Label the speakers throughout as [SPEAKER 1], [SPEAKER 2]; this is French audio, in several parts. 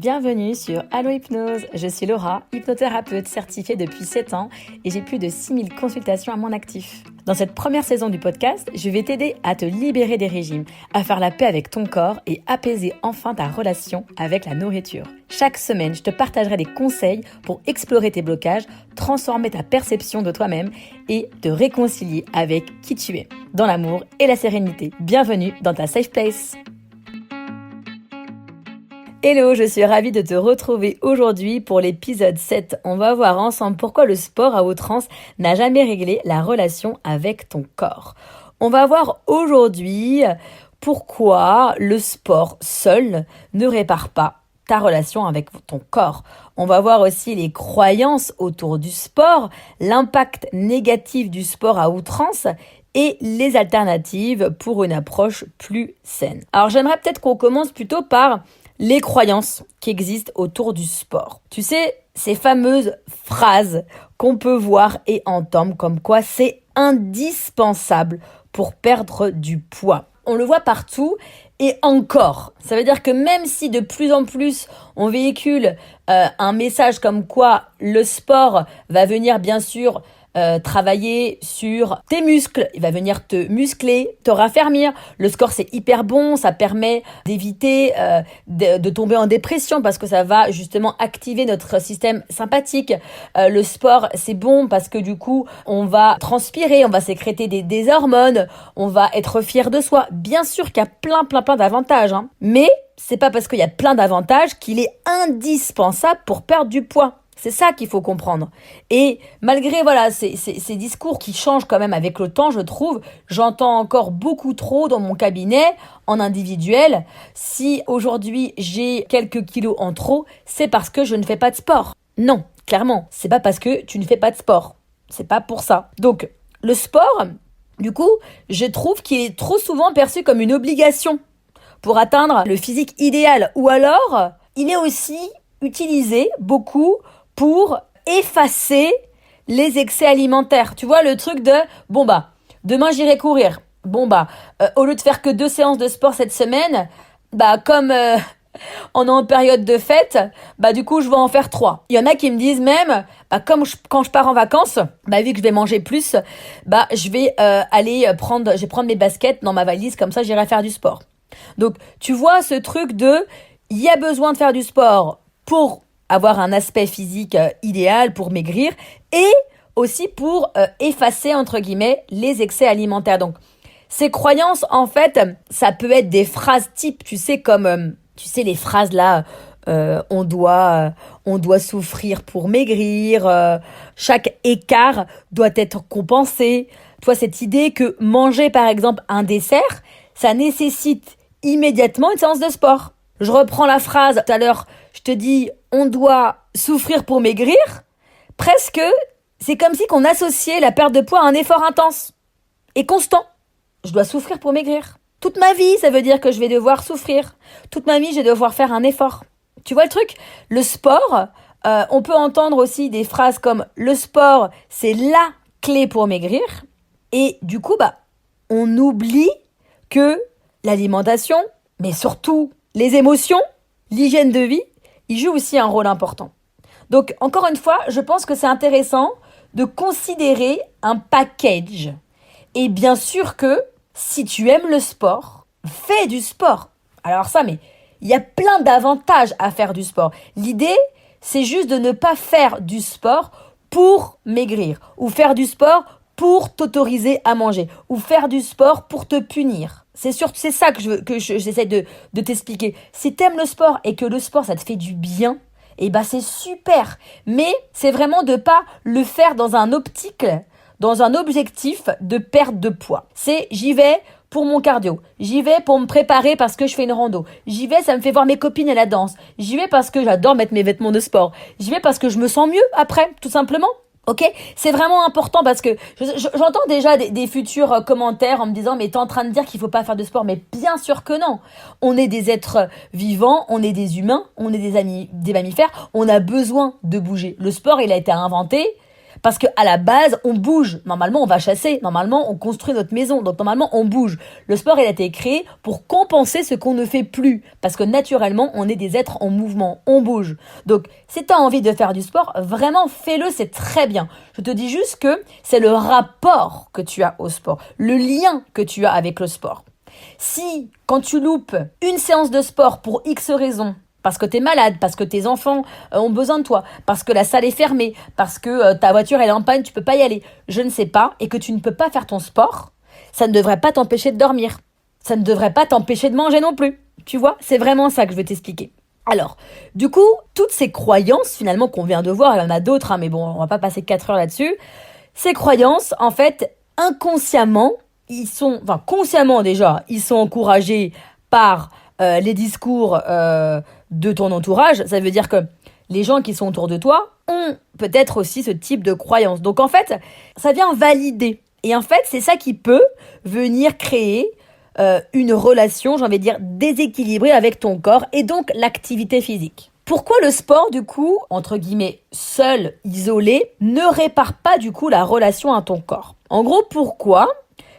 [SPEAKER 1] Bienvenue sur Allo Hypnose, je suis Laura, hypnothérapeute certifiée depuis 7 ans et j'ai plus de 6000 consultations à mon actif. Dans cette première saison du podcast, je vais t'aider à te libérer des régimes, à faire la paix avec ton corps et apaiser enfin ta relation avec la nourriture. Chaque semaine, je te partagerai des conseils pour explorer tes blocages, transformer ta perception de toi-même et te réconcilier avec qui tu es, dans l'amour et la sérénité. Bienvenue dans ta safe place. Hello, je suis ravie de te retrouver aujourd'hui pour l'épisode 7. On va voir ensemble pourquoi le sport à outrance n'a jamais réglé la relation avec ton corps. On va voir aujourd'hui pourquoi le sport seul ne répare pas ta relation avec ton corps. On va voir aussi les croyances autour du sport, l'impact négatif du sport à outrance et les alternatives pour une approche plus saine. Alors j'aimerais peut-être qu'on commence plutôt par les croyances qui existent autour du sport. Tu sais, ces fameuses phrases qu'on peut voir et entendre comme quoi c'est indispensable pour perdre du poids. On le voit partout et encore. Ça veut dire que même si de plus en plus on véhicule un message comme quoi le sport va venir bien sûr travailler sur tes muscles, il va venir te muscler, te raffermir. Le sport c'est hyper bon, ça permet d'éviter de tomber en dépression parce que ça va justement activer notre système sympathique. Le sport c'est bon parce que du coup on va transpirer, on va sécréter des hormones, on va être fier de soi. Bien sûr qu'il y a plein d'avantages, hein. Mais c'est pas parce qu'il y a plein d'avantages qu'il est indispensable pour perdre du poids. C'est ça qu'il faut comprendre. Et malgré ces discours qui changent quand même avec le temps, je trouve, j'entends encore beaucoup trop dans mon cabinet, en individuel. Si aujourd'hui j'ai quelques kilos en trop, c'est parce que je ne fais pas de sport. Non, clairement, c'est pas parce que tu ne fais pas de sport. C'est pas pour ça. Donc, le sport, du coup, je trouve qu'il est trop souvent perçu comme une obligation pour atteindre le physique idéal. Ou alors, il est aussi utilisé beaucoup pour effacer les excès alimentaires. Tu vois, le truc de, demain j'irai courir. Au lieu de faire que 2 séances de sport cette semaine, comme on est en période de fête, du coup je vais en faire 3. Il y en a qui me disent même, quand je pars en vacances, vu que je vais manger plus, je vais je vais prendre mes baskets dans ma valise, comme ça j'irai faire du sport. Donc tu vois ce truc de, il y a besoin de faire du sport pour avoir un aspect physique idéal, pour maigrir et aussi pour effacer entre guillemets les excès alimentaires. Donc ces croyances en fait, ça peut être des phrases types, tu sais comme les phrases là, on doit souffrir pour maigrir, chaque écart doit être compensé. Tu vois cette idée que manger par exemple un dessert, ça nécessite immédiatement une séance de sport. Je reprends la phrase tout à l'heure, je te dis on doit souffrir pour maigrir, presque c'est comme si qu'on associait la perte de poids à un effort intense et constant. Je dois souffrir pour maigrir. Toute ma vie, ça veut dire que je vais devoir souffrir. Toute ma vie, je vais devoir faire un effort. Tu vois le truc ? Le sport, on peut entendre aussi des phrases comme le sport, c'est la clé pour maigrir. Et du coup, on oublie que l'alimentation, mais surtout les émotions, l'hygiène de vie, ils jouent aussi un rôle important. Donc, encore une fois, je pense que c'est intéressant de considérer un package. Et bien sûr que si tu aimes le sport, fais du sport. Alors ça, mais il y a plein d'avantages à faire du sport. L'idée, c'est juste de ne pas faire du sport pour maigrir ou faire du sport pour t'autoriser à manger ou faire du sport pour te punir. C'est ça que j'essaie de t'expliquer. Si t'aimes le sport et que le sport, ça te fait du bien, c'est super. Mais c'est vraiment de pas le faire dans un objectif de perte de poids. C'est j'y vais pour mon cardio. J'y vais pour me préparer parce que je fais une rando. J'y vais, ça me fait voir mes copines à la danse. J'y vais parce que j'adore mettre mes vêtements de sport. J'y vais parce que je me sens mieux après, tout simplement. Ok, c'est vraiment important parce que j'entends déjà des futurs commentaires en me disant mais t'es en train de dire qu'il faut pas faire de sport, mais bien sûr que non. On est des êtres vivants, on est des humains, on est des mammifères, on a besoin de bouger. Le sport, il a été inventé Parce que à la base, on bouge. Normalement, on va chasser. Normalement, on construit notre maison. Donc normalement, on bouge. Le sport, il a été créé pour compenser ce qu'on ne fait plus. Parce que naturellement, on est des êtres en mouvement. On bouge. Donc, si tu as envie de faire du sport, vraiment fais-le, c'est très bien. Je te dis juste que c'est le rapport que tu as au sport. Le lien que tu as avec le sport. Si, quand tu loupes une séance de sport pour X raisons, parce que t'es malade, parce que tes enfants ont besoin de toi, parce que la salle est fermée, parce que ta voiture elle est en panne, tu peux pas y aller, je ne sais pas, et que tu ne peux pas faire ton sport, ça ne devrait pas t'empêcher de dormir. Ça ne devrait pas t'empêcher de manger non plus. Tu vois, c'est vraiment ça que je veux t'expliquer. Alors, du coup, toutes ces croyances finalement qu'on vient de voir, il y en a d'autres, hein, mais bon, on va pas passer 4 heures là-dessus. Ces croyances, en fait, inconsciemment, consciemment déjà, ils sont encouragés par les discours de ton entourage. Ça veut dire que les gens qui sont autour de toi ont peut-être aussi ce type de croyance. Donc en fait, ça vient valider. Et en fait, c'est ça qui peut venir créer une relation, j'ai envie de dire, déséquilibrée avec ton corps et donc l'activité physique. Pourquoi le sport, du coup, entre guillemets, seul, isolé, ne répare pas, du coup, la relation à ton corps? En gros, pourquoi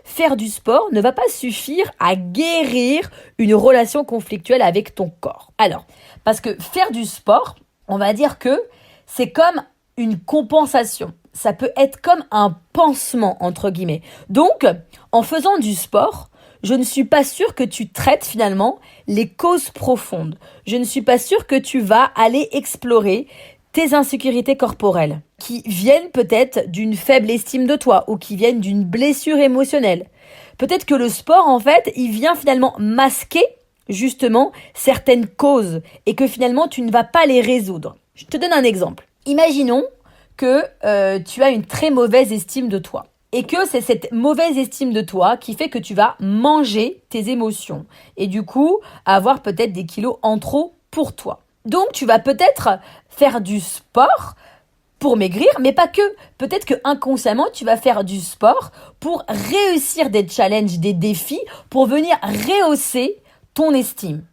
[SPEAKER 1] faire du sport ne va pas suffire à guérir une relation conflictuelle avec ton corps? Alors, parce que faire du sport, on va dire que c'est comme une compensation. Ça peut être comme un pansement, entre guillemets. Donc, en faisant du sport, je ne suis pas sûre que tu traites finalement les causes profondes. Je ne suis pas sûre que tu vas aller explorer tes insécurités corporelles qui viennent peut-être d'une faible estime de toi ou qui viennent d'une blessure émotionnelle. Peut-être que le sport, en fait, il vient finalement masquer justement certaines causes et que finalement tu ne vas pas les résoudre. Je te donne un exemple. Imaginons que tu as une très mauvaise estime de toi. Et que c'est cette mauvaise estime de toi qui fait que tu vas manger tes émotions. Et du coup, avoir peut-être des kilos en trop pour toi. Donc, tu vas peut-être faire du sport pour maigrir, mais pas que. Peut-être que inconsciemment, tu vas faire du sport pour réussir des challenges, des défis, pour venir rehausser ton estime.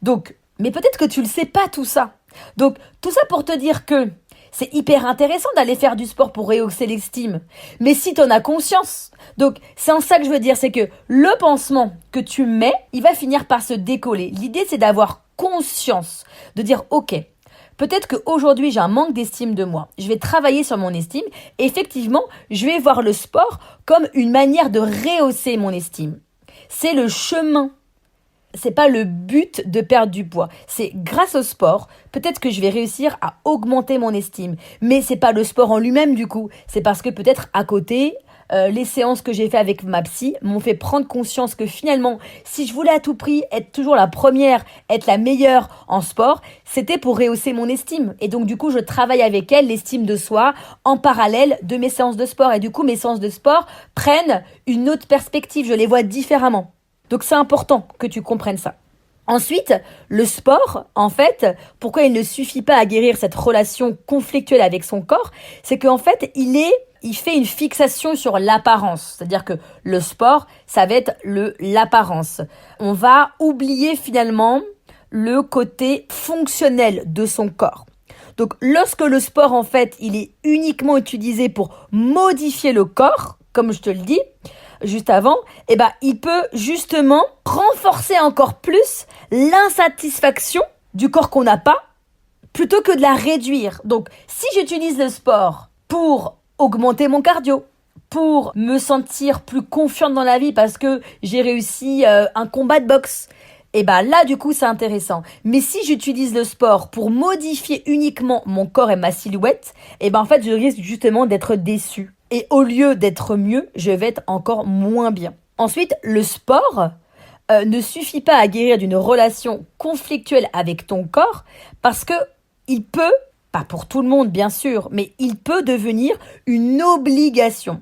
[SPEAKER 1] Donc, mais peut-être que tu le sais pas tout ça. Donc, tout ça pour te dire que c'est hyper intéressant d'aller faire du sport pour rehausser l'estime. Mais si tu en as conscience. Donc, c'est en ça que je veux dire, c'est que le pansement que tu mets, il va finir par se décoller. L'idée, c'est d'avoir conscience, de dire, ok, peut-être qu'aujourd'hui, j'ai un manque d'estime de moi. Je vais travailler sur mon estime. Effectivement, je vais voir le sport comme une manière de rehausser mon estime. C'est le chemin. C'est pas le but de perdre du poids. C'est grâce au sport, peut-être que je vais réussir à augmenter mon estime. Mais c'est pas le sport en lui-même du coup. C'est parce que peut-être à côté, les séances que j'ai fait avec ma psy m'ont fait prendre conscience que finalement, si je voulais à tout prix être toujours la première, être la meilleure en sport, c'était pour rehausser mon estime. Et donc du coup, je travaille avec elle l'estime de soi en parallèle de mes séances de sport. Et du coup, mes séances de sport prennent une autre perspective. Je les vois différemment. Donc c'est important que tu comprennes ça. Ensuite, le sport, en fait, pourquoi il ne suffit pas à guérir cette relation conflictuelle avec son corps, c'est qu'en fait, il fait une fixation sur l'apparence. C'est-à-dire que le sport, ça va être l'apparence. On va oublier finalement le côté fonctionnel de son corps. Donc lorsque le sport, en fait, il est uniquement utilisé pour modifier le corps, comme je te le dis, juste avant, il peut justement renforcer encore plus l'insatisfaction du corps qu'on n'a pas, plutôt que de la réduire. Donc, si j'utilise le sport pour augmenter mon cardio, pour me sentir plus confiante dans la vie parce que j'ai réussi un combat de boxe, là, du coup, c'est intéressant. Mais si j'utilise le sport pour modifier uniquement mon corps et ma silhouette, en fait, je risque justement d'être déçue. Et au lieu d'être mieux, je vais être encore moins bien. Ensuite, le sport ne suffit pas à guérir d'une relation conflictuelle avec ton corps parce que il peut, pas pour tout le monde bien sûr, mais il peut devenir une obligation.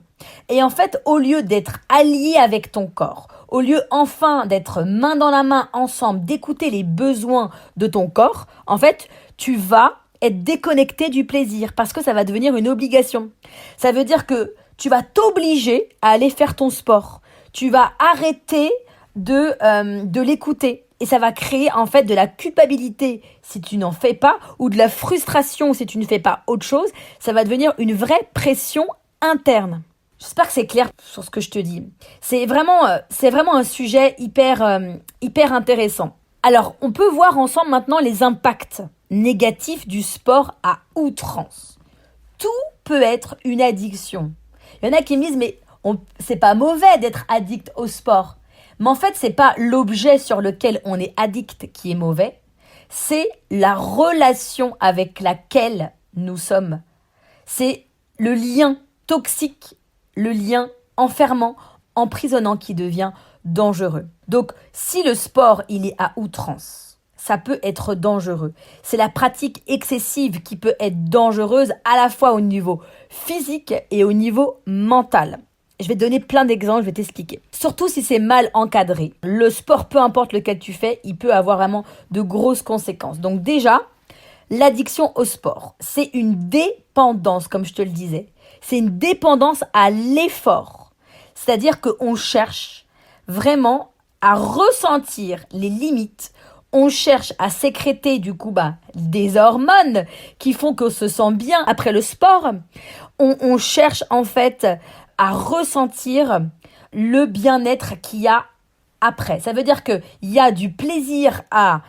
[SPEAKER 1] Et en fait, au lieu d'être allié avec ton corps, au lieu enfin d'être main dans la main ensemble, d'écouter les besoins de ton corps, en fait, tu vas être déconnecté du plaisir parce que ça va devenir une obligation. Ça veut dire que tu vas t'obliger à aller faire ton sport. Tu vas arrêter de l'écouter. Et ça va créer en fait de la culpabilité si tu n'en fais pas, ou de la frustration si tu ne fais pas autre chose. Ça va devenir une vraie pression interne. J'espère que c'est clair sur ce que je te dis. C'est vraiment un sujet hyper intéressant. Alors, on peut voir ensemble maintenant les impacts négatifs du sport à outrance. Tout peut être une addiction. Il y en a qui me disent, mais c'est pas mauvais d'être addict au sport. Mais en fait, c'est pas l'objet sur lequel on est addict qui est mauvais, c'est la relation avec laquelle nous sommes. C'est le lien toxique, le lien enfermant, emprisonnant qui devient dangereux. Donc, si le sport, il est à outrance, ça peut être dangereux. C'est la pratique excessive qui peut être dangereuse à la fois au niveau physique et au niveau mental. Je vais te donner plein d'exemples, je vais t'expliquer. Surtout si c'est mal encadré. Le sport, peu importe lequel tu fais, il peut avoir vraiment de grosses conséquences. Donc déjà, l'addiction au sport, c'est une dépendance, comme je te le disais. C'est une dépendance à l'effort. C'est-à-dire qu'on cherche vraiment à ressentir les limites. On cherche à sécréter du coup des hormones qui font qu'on se sent bien après le sport. On cherche en fait à ressentir le bien-être qu'il y a après. Ça veut dire qu'il y a du plaisir à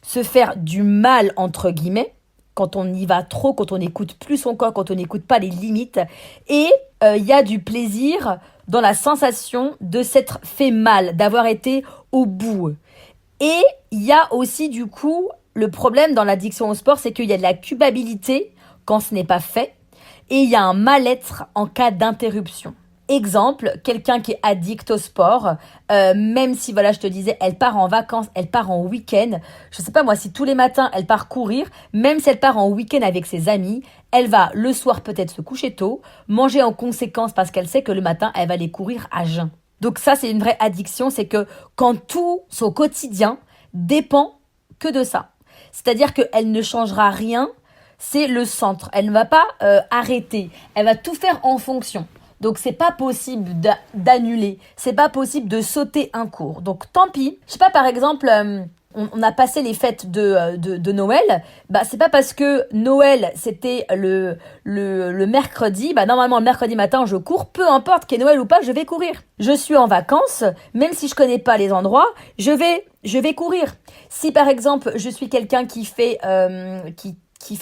[SPEAKER 1] se faire du mal, entre guillemets, quand on y va trop, quand on n'écoute plus son corps, quand on n'écoute pas les limites. Et il y a du plaisir dans la sensation de s'être fait mal, d'avoir été au bout. Et il y a aussi du coup, le problème dans l'addiction au sport, c'est qu'il y a de la culpabilité quand ce n'est pas fait. Et il y a un mal-être en cas d'interruption. Exemple, quelqu'un qui est addict au sport, même si, voilà, je te disais, elle part en vacances, elle part en week-end. Je sais pas moi, si tous les matins, elle part courir, même si elle part en week-end avec ses amis, elle va le soir peut-être se coucher tôt, manger en conséquence parce qu'elle sait que le matin, elle va aller courir à jeun. Donc ça, c'est une vraie addiction, c'est que quand tout son quotidien dépend que de ça. C'est-à-dire qu'elle ne changera rien, c'est le centre. Elle ne va pas arrêter, elle va tout faire en fonction. Donc c'est pas possible d'annuler, c'est pas possible de sauter un cours. Donc tant pis. Je sais pas, par exemple, on a passé les fêtes de Noël. C'est pas parce que Noël c'était le mercredi. Normalement le mercredi matin je cours, peu importe qu'il y ait Noël ou pas, je vais courir. Je suis en vacances, même si je connais pas les endroits, je vais courir. Si par exemple je suis quelqu'un qui fait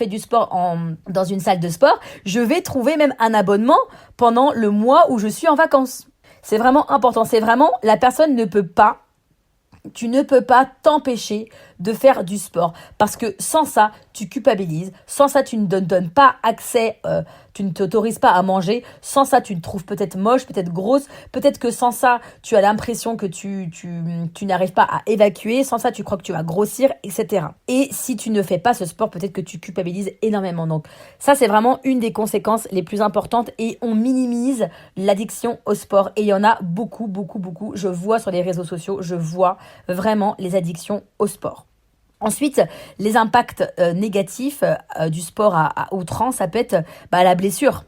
[SPEAKER 1] du sport dans une salle de sport, je vais trouver même un abonnement pendant le mois où je suis en vacances. C'est vraiment important. C'est vraiment, tu ne peux pas t'empêcher de faire du sport. Parce que sans ça, tu culpabilises. Sans ça, tu ne donnes pas accès, tu ne t'autorises pas à manger. Sans ça, tu te trouves peut-être moche, peut-être grosse. Peut-être que sans ça, tu as l'impression que tu n'arrives pas à évacuer. Sans ça, tu crois que tu vas grossir, etc. Et si tu ne fais pas ce sport, peut-être que tu culpabilises énormément. Donc ça, c'est vraiment une des conséquences les plus importantes. Et on minimise l'addiction au sport. Et il y en a beaucoup, beaucoup, beaucoup. Je vois sur les réseaux sociaux, je vois vraiment les addictions au sport. Ensuite, les impacts négatifs du sport à outrance, ça peut être la blessure.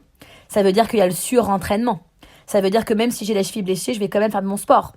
[SPEAKER 1] Ça veut dire qu'il y a le surentraînement. Ça veut dire que même si j'ai la cheville blessée, je vais quand même faire de mon sport.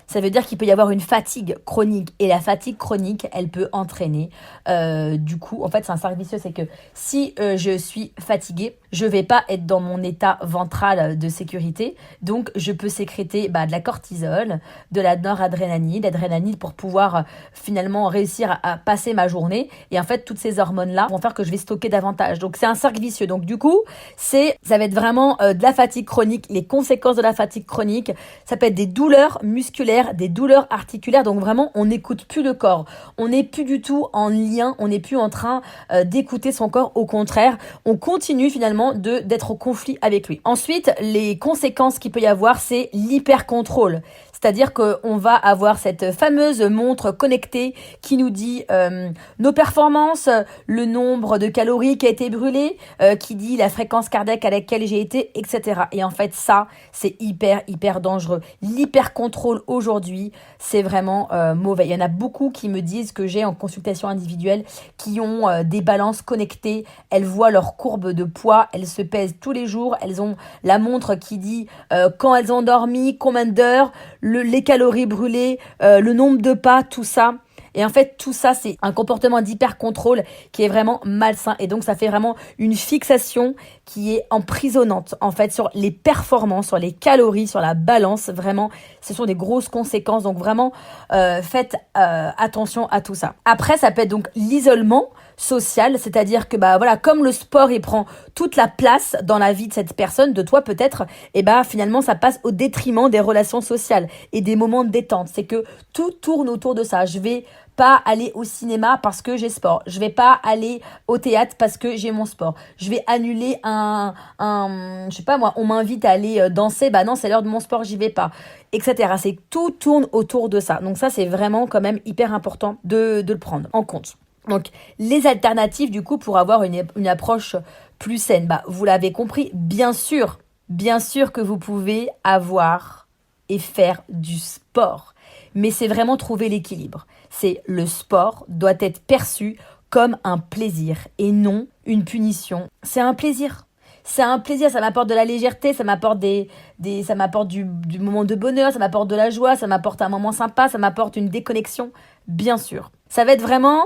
[SPEAKER 1] Ça veut dire qu'il peut y avoir une fatigue chronique. Et la fatigue chronique, elle peut entraîner. Du coup, en fait, c'est un cercle vicieux. C'est que si je suis fatiguée, je vais pas être dans mon état ventral de sécurité. Donc, je peux sécréter de la cortisol, de la noradrénaline, l'adrénaline pour pouvoir finalement réussir à passer ma journée. Et en fait, toutes ces hormones-là vont faire que je vais stocker davantage. Donc, c'est un cercle vicieux. Donc, du coup, ça va être vraiment de la fatigue chronique. Les conséquences de la fatigue chronique, ça peut être des douleurs musculaires, des douleurs articulaires. Donc, vraiment, on n'écoute plus le corps. On n'est plus du tout en lien. On n'est plus en train d'écouter son corps. Au contraire, on continue finalement d'être au conflit avec lui. Ensuite, les conséquences qu'il peut y avoir, c'est l'hyper-contrôle. C'est-à-dire qu'on va avoir cette fameuse montre connectée qui nous dit nos performances, le nombre de calories qui a été brûlé, qui dit la fréquence cardiaque à laquelle j'ai été, etc. Et en fait, ça, c'est hyper dangereux. L'hyper-contrôle aujourd'hui, c'est vraiment mauvais. Il y en a beaucoup qui me disent que j'ai en consultation individuelle qui ont des balances connectées. Elles voient leur courbe de poids, elles se pèsent tous les jours. Elles ont la montre qui dit quand elles ont dormi, combien d'heures, les calories brûlées, le nombre de pas, tout ça. Et en fait, tout ça, c'est un comportement d'hyper-contrôle qui est vraiment malsain. Et donc, ça fait vraiment une fixation qui est emprisonnante, en fait, sur les performances, sur les calories, sur la balance. Vraiment, ce sont des grosses conséquences. Donc, vraiment, faites attention à tout ça. Après, ça peut être donc l'isolement social, c'est-à-dire que comme le sport il prend toute la place dans la vie de cette personne, de toi peut-être, et finalement ça passe au détriment des relations sociales et des moments de détente. C'est que tout tourne autour de ça. Je vais pas aller au cinéma parce que j'ai sport. Je vais pas aller au théâtre parce que j'ai mon sport. Je vais annuler je sais pas moi, on m'invite à aller danser, non, c'est l'heure de mon sport, j'y vais pas, etc. C'est que tout tourne autour de ça. Donc ça, c'est vraiment quand même hyper important de le prendre en compte. Donc, les alternatives, du coup, pour avoir une approche plus saine, vous l'avez compris, bien sûr que vous pouvez avoir et faire du sport. Mais c'est vraiment trouver l'équilibre. Le sport doit être perçu comme un plaisir et non une punition. C'est un plaisir. C'est un plaisir, ça m'apporte de la légèreté, ça m'apporte ça m'apporte du moment de bonheur, ça m'apporte de la joie, ça m'apporte un moment sympa, ça m'apporte une déconnexion, bien sûr. Ça va être vraiment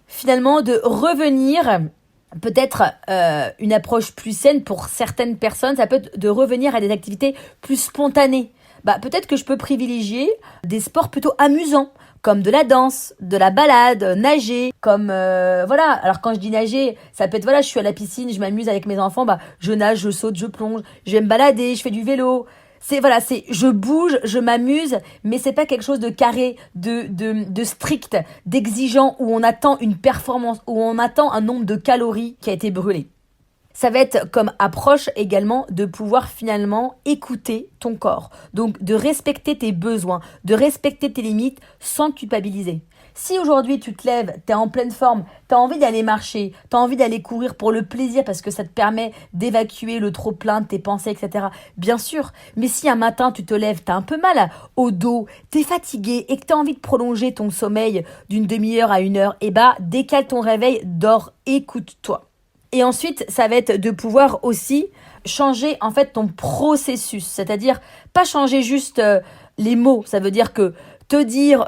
[SPEAKER 1] finalement de revenir, peut-être une approche plus saine pour certaines personnes, ça peut être de revenir à des activités plus spontanées. Peut-être que je peux privilégier des sports plutôt amusants, comme de la danse, de la balade, nager, comme Alors quand je dis nager, ça peut être je suis à la piscine, je m'amuse avec mes enfants, je nage, je saute, je plonge, je vais me balader, je fais du vélo. Je bouge, je m'amuse, mais c'est pas quelque chose de carré, de strict, d'exigeant, où on attend une performance, où on attend un nombre de calories qui a été brûlé. Ça va être comme approche également de pouvoir finalement écouter ton corps. Donc de respecter tes besoins, de respecter tes limites sans culpabiliser. Si aujourd'hui tu te lèves, tu es en pleine forme, tu as envie d'aller marcher, tu as envie d'aller courir pour le plaisir parce que ça te permet d'évacuer le trop-plein de tes pensées, etc. Bien sûr, mais si un matin tu te lèves, tu as un peu mal au dos, tu es fatigué et que tu as envie de prolonger ton sommeil d'une demi-heure à 1 heure, décale ton réveil, dors, écoute-toi. Et ensuite, ça va être de pouvoir aussi changer en fait ton processus, c'est-à-dire pas changer juste les mots, ça veut dire que te dire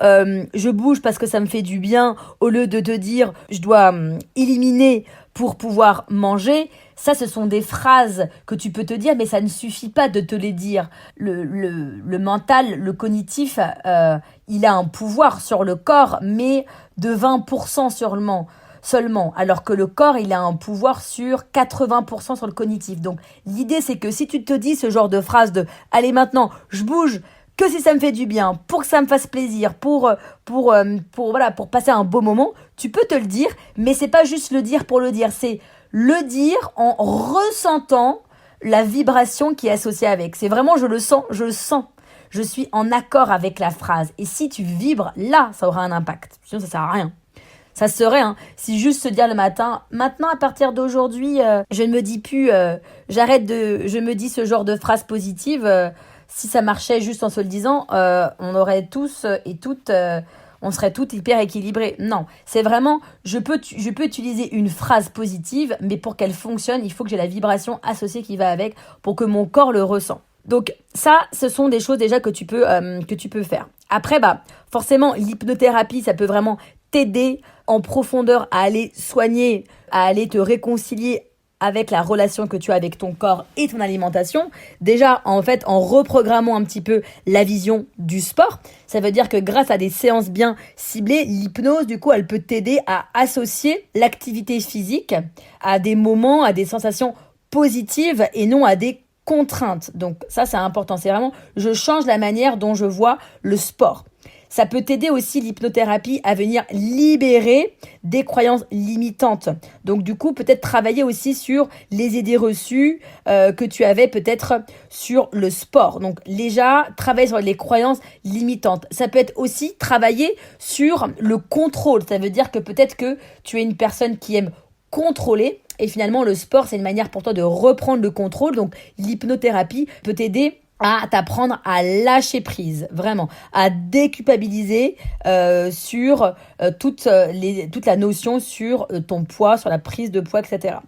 [SPEAKER 1] je bouge parce que ça me fait du bien au lieu de te dire je dois éliminer pour pouvoir manger, ça ce sont des phrases que tu peux te dire mais ça ne suffit pas de te les dire. Le mental, le cognitif, il a un pouvoir sur le corps mais de 20% seulement, alors que le corps, il a un pouvoir sur 80% sur le cognitif. Donc, l'idée, c'est que si tu te dis ce genre de phrase de « Allez, maintenant, je bouge que si ça me fait du bien, pour que ça me fasse plaisir, pour passer un beau moment », tu peux te le dire, mais c'est pas juste le dire pour le dire, c'est le dire en ressentant la vibration qui est associée avec. C'est vraiment « je le sens ». Je suis en accord avec la phrase. Et si tu vibres, là, ça aura un impact. Sinon, ça sert à rien. Ça serait, si juste se dire le matin, maintenant à partir d'aujourd'hui, je ne me dis plus, je me dis ce genre de phrase positive. Si ça marchait juste en se le disant, on aurait tous et toutes, on serait toutes hyper équilibrés. Non, c'est vraiment, je peux utiliser une phrase positive, mais pour qu'elle fonctionne, il faut que j'ai la vibration associée qui va avec pour que mon corps le ressent. Donc ça, ce sont des choses déjà que tu peux faire. Après, forcément, l'hypnothérapie, ça peut vraiment t'aider en profondeur à aller soigner, à aller te réconcilier avec la relation que tu as avec ton corps et ton alimentation. Déjà, en fait, en reprogrammant un petit peu la vision du sport, ça veut dire que grâce à des séances bien ciblées, l'hypnose, du coup, elle peut t'aider à associer l'activité physique à des moments, à des sensations positives et non à des contraintes. Donc ça, c'est important. C'est vraiment, je change la manière dont je vois le sport. Ça peut t'aider aussi, l'hypnothérapie, à venir libérer des croyances limitantes. Donc du coup, peut-être travailler aussi sur les idées reçues que tu avais peut-être sur le sport. Donc déjà, travailler sur les croyances limitantes. Ça peut être aussi travailler sur le contrôle. Ça veut dire que peut-être que tu es une personne qui aime contrôler. Et finalement, le sport, c'est une manière pour toi de reprendre le contrôle. Donc l'hypnothérapie peut t'aider à t'apprendre à lâcher prise, vraiment, à déculpabiliser sur toute la notion sur ton poids, sur la prise de poids, etc.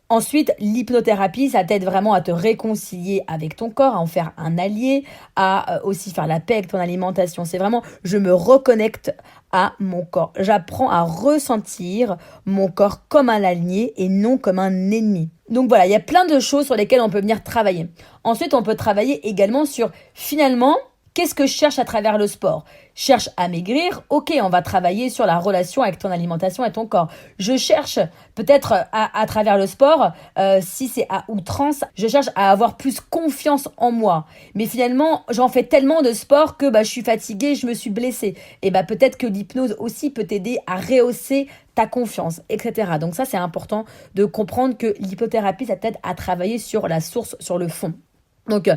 [SPEAKER 1] Ensuite, l'hypnothérapie, ça t'aide vraiment à te réconcilier avec ton corps, à en faire un allié, à aussi faire la paix avec ton alimentation. C'est vraiment, je me reconnecte à mon corps. J'apprends à ressentir mon corps comme un allié et non comme un ennemi. Donc voilà, il y a plein de choses sur lesquelles on peut venir travailler. Ensuite, on peut travailler également sur, finalement, qu'est-ce que je cherche à travers le sport? Cherche à maigrir, ok, on va travailler sur la relation avec ton alimentation et ton corps. Je cherche peut-être à travers le sport, si c'est à outrance, je cherche à avoir plus confiance en moi. Mais finalement, j'en fais tellement de sport que je suis fatiguée, je me suis blessée. Et peut-être que l'hypnose aussi peut t'aider à rehausser ta confiance, etc. Donc ça, c'est important de comprendre que l'hypnothérapie, ça t'aide à travailler sur la source, sur le fond. Donc,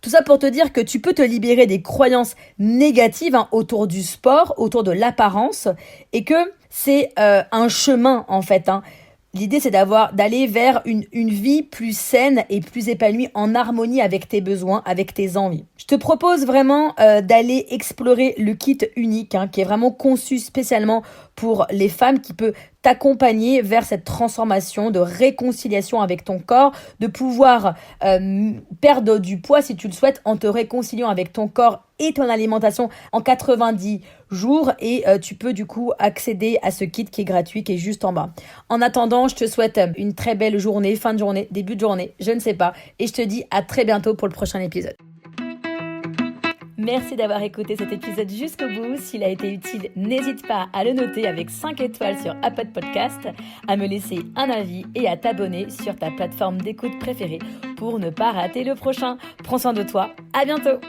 [SPEAKER 1] tout ça pour te dire que tu peux te libérer des croyances négatives autour du sport, autour de l'apparence, et que c'est un chemin en fait. L'idée, c'est d'aller vers une vie plus saine et plus épanouie en harmonie avec tes besoins, avec tes envies. Je te propose vraiment d'aller explorer le kit unique qui est vraiment conçu spécialement pour les femmes, qui peut t'accompagner vers cette transformation de réconciliation avec ton corps, de pouvoir perdre du poids si tu le souhaites en te réconciliant avec ton corps et ton alimentation en 90 jours. Et tu peux du coup accéder à ce kit qui est gratuit, qui est juste en bas. En attendant, je te souhaite une très belle journée, fin de journée, début de journée, je ne sais pas. Et je te dis à très bientôt pour le prochain épisode. Merci d'avoir écouté cet épisode jusqu'au bout. S'il a été utile, n'hésite pas à le noter avec 5 étoiles sur Apple Podcast, à me laisser un avis et à t'abonner sur ta plateforme d'écoute préférée pour ne pas rater le prochain. Prends soin de toi, à bientôt!